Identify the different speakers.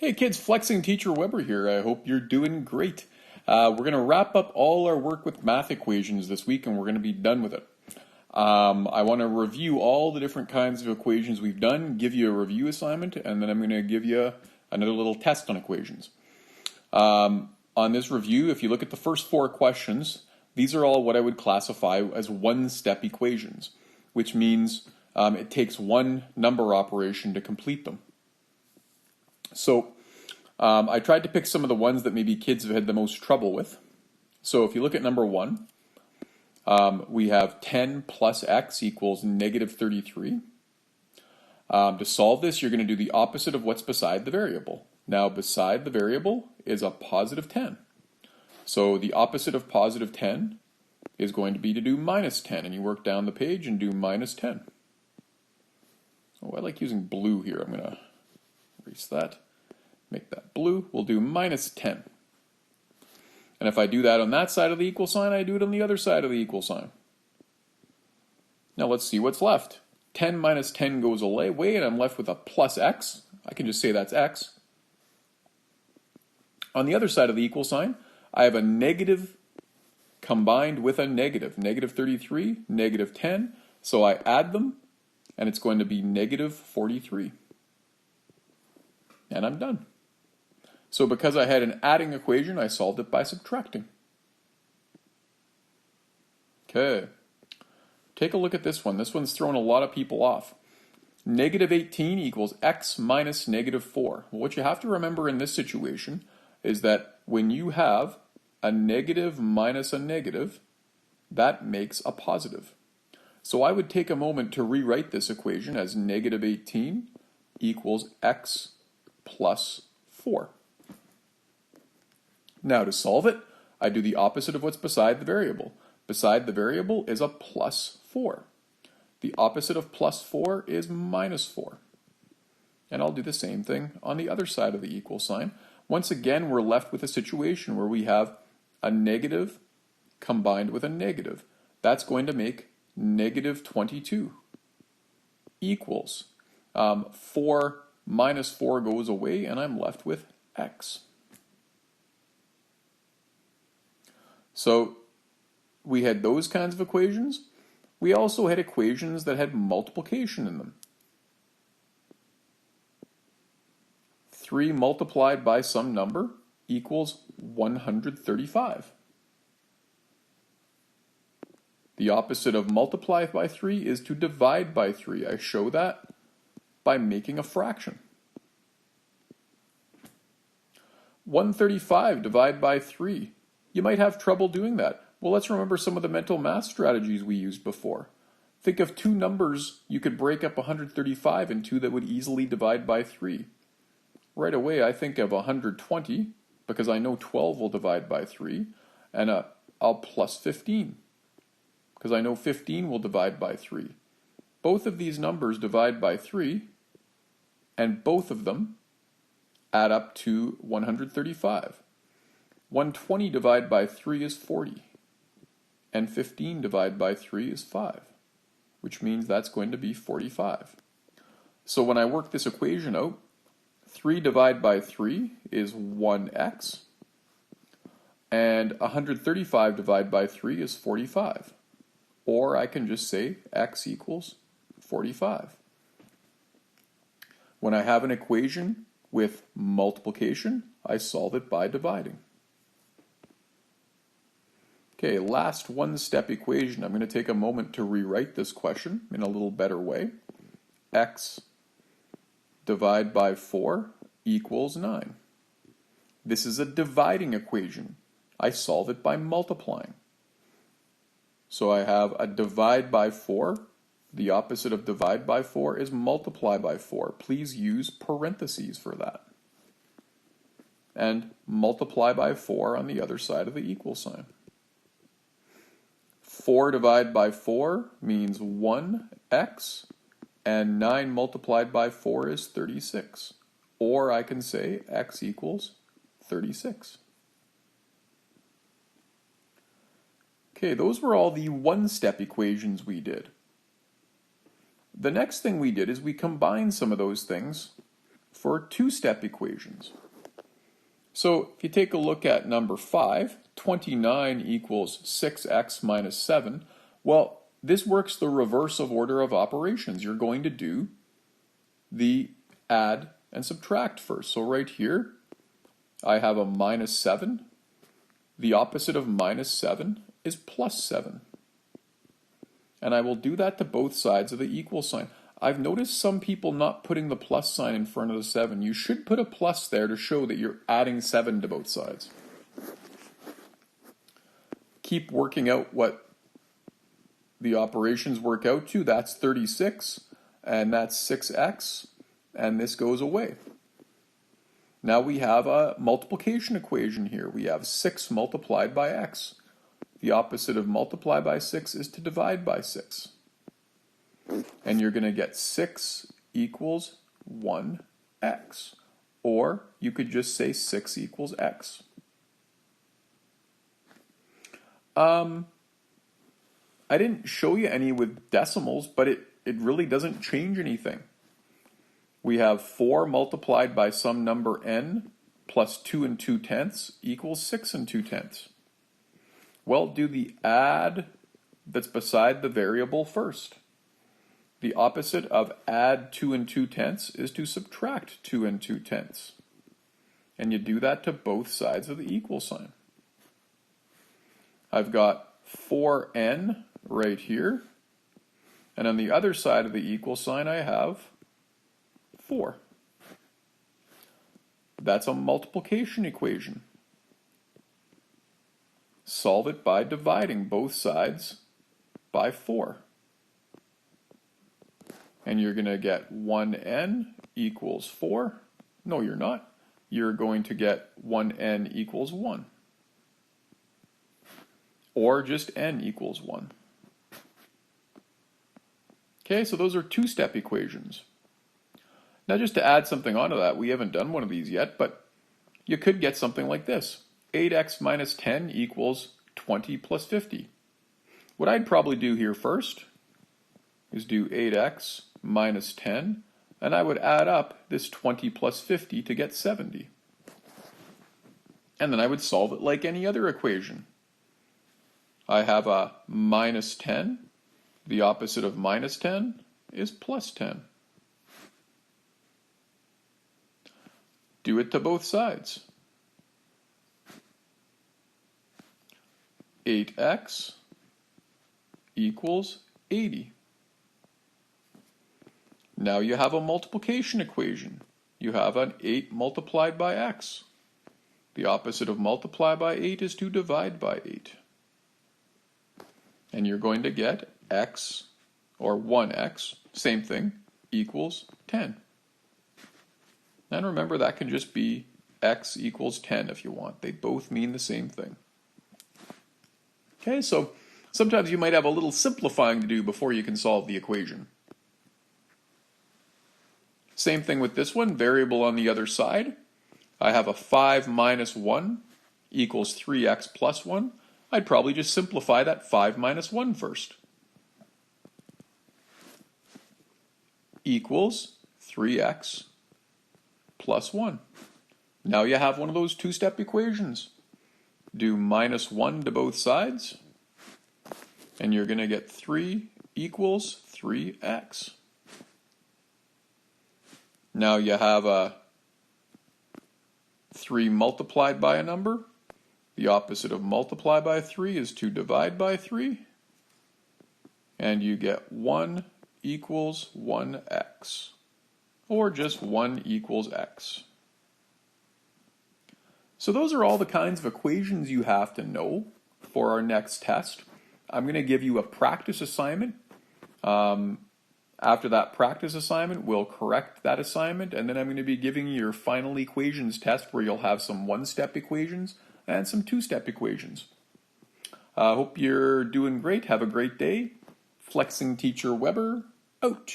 Speaker 1: Hey kids, Flexing Teacher Weber here. I hope you're doing great. We're going to wrap up all our work with math equations this week and we're going to be done with it. I want to review all the different kinds of equations we've done, give you a review assignment, and then I'm going to give you another little test on equations. On this review, if you look at the first four questions, these are all what I would classify as one-step equations, which means it takes one number operation to complete them. So I tried to pick some of the ones that maybe kids have had the most trouble with. So if you look at number one, we have 10 plus x equals negative 33. To solve this, you're going to do the opposite of what's beside the variable. Now, beside the variable is a positive 10. So the opposite of positive 10 is going to be to do minus 10. And you work down the page and do minus 10. Oh, I like using blue here. I'm going to erase that. Make that blue. We'll do minus 10. And if I do that on that side of the equal sign, I do it on the other side of the equal sign. Now let's see what's left. 10 minus 10 goes away, and I'm left with a plus x. I can just say that's x. On the other side of the equal sign, I have a negative combined with a negative. Negative 33, negative 10. So I add them, and it's going to be negative 43. And I'm done. So because I had an adding equation, I solved it by subtracting. Okay. Take a look at this one. This one's throwing a lot of people off. Negative 18 equals x minus negative 4. Well, what you have to remember in this situation is that when you have a negative minus a negative, that makes a positive. So I would take a moment to rewrite this equation as negative 18 equals x plus 4. Now to solve it, I do the opposite of what's beside the variable. Beside the variable is a plus 4. The opposite of plus 4 is minus 4. And I'll do the same thing on the other side of the equal sign. Once again, we're left with a situation where we have a negative combined with a negative. That's going to make negative 22 equals 4 minus 4 goes away, and I'm left with x. So we had those kinds of equations. We also had equations that had multiplication in them. 3 multiplied by some number equals 135. The opposite of multiply by 3 is to divide by 3. I show that by making a fraction. 135 divided by 3. You might have trouble doing that. Well, let's remember some of the mental math strategies we used before. Think of two numbers you could break up 135 into that would easily divide by 3. Right away, I think of 120, because I know 12 will divide by 3, and I'll plus 15, because I know 15 will divide by 3. Both of these numbers divide by 3, and both of them add up to 135. 120 divided by 3 is 40, and 15 divided by 3 is 5, which means that's going to be 45. So when I work this equation out, 3 divided by 3 is 1x, and 135 divided by 3 is 45. Or I can just say x equals 45. When I have an equation with multiplication, I solve it by dividing. Okay, last one-step equation. I'm going to take a moment to rewrite this question in a little better way. X divided by 4 equals 9. This is a dividing equation. I solve it by multiplying. So I have a divide by 4. The opposite of divide by 4 is multiply by 4. Please use parentheses for that. And multiply by 4 on the other side of the equal sign. 4 divided by 4 means 1x, and 9 multiplied by 4 is 36. Or I can say x equals 36. Okay, those were all the one-step equations we did. The next thing we did is we combined some of those things for two-step equations. So if you take a look at number 5, 29 equals 6x minus 7, well, this works the reverse of order of operations. You're going to do the add and subtract first. So right here, I have a minus 7. The opposite of minus 7 is plus 7. And I will do that to both sides of the equal sign. I've noticed some people not putting the plus sign in front of the 7. You should put a plus there to show that you're adding 7 to both sides. Keep working out what the operations work out to. That's 36, and that's 6x, and this goes away. Now we have a multiplication equation here. We have 6 multiplied by x. The opposite of multiply by 6 is to divide by 6. And you're going to get 6 equals 1x. Or you could just say 6 equals x. I didn't show you any with decimals, but it really doesn't change anything. We have 4 multiplied by some number n plus 2 2/10 equals 6 2/10. Well, do the add that's beside the variable first. The opposite of add 2 2/10 is to subtract 2 2/10. And you do that to both sides of the equal sign. I've got 4n right here. And on the other side of the equal sign I have 4. That's a multiplication equation. Solve it by dividing both sides by 4. And you're going to get 1n equals 4. No, you're not. You're going to get 1n equals 1. Or just n equals 1. Okay, so those are two-step equations. Now just to add something onto that, we haven't done one of these yet, but you could get something like this. 8x minus 10 equals 20 plus 50. What I'd probably do here first is do 8x minus 10, and I would add up this 20 plus 50 to get 70. And then I would solve it like any other equation. I have a minus 10. The opposite of minus 10 is plus 10. Do it to both sides. 8x equals 80. Now you have a multiplication equation. You have an 8 multiplied by x. The opposite of multiply by 8 is to divide by 8. And you're going to get x, or 1x, same thing, equals 10. And remember, that can just be x equals 10 if you want. They both mean the same thing. Okay, so sometimes you might have a little simplifying to do before you can solve the equation. Same thing with this one, variable on the other side. I have a 5 minus 1 equals 3x plus 1. I'd probably just simplify that 5 minus 1 first. Equals 3x plus 1. Now you have one of those two-step equations. Do minus 1 to both sides, and you're going to get 3 equals 3x. Now you have a 3 multiplied by a number. The opposite of multiply by 3 is to divide by 3. And you get 1 equals 1x. Or just 1 equals x. So those are all the kinds of equations you have to know for our next test. I'm going to give you a practice assignment. After that practice assignment, we'll correct that assignment, and then I'm going to be giving you your final equations test where you'll have some one-step equations and some two-step equations. Hope you're doing great. Have a great day. Flexing Teacher Weber, out.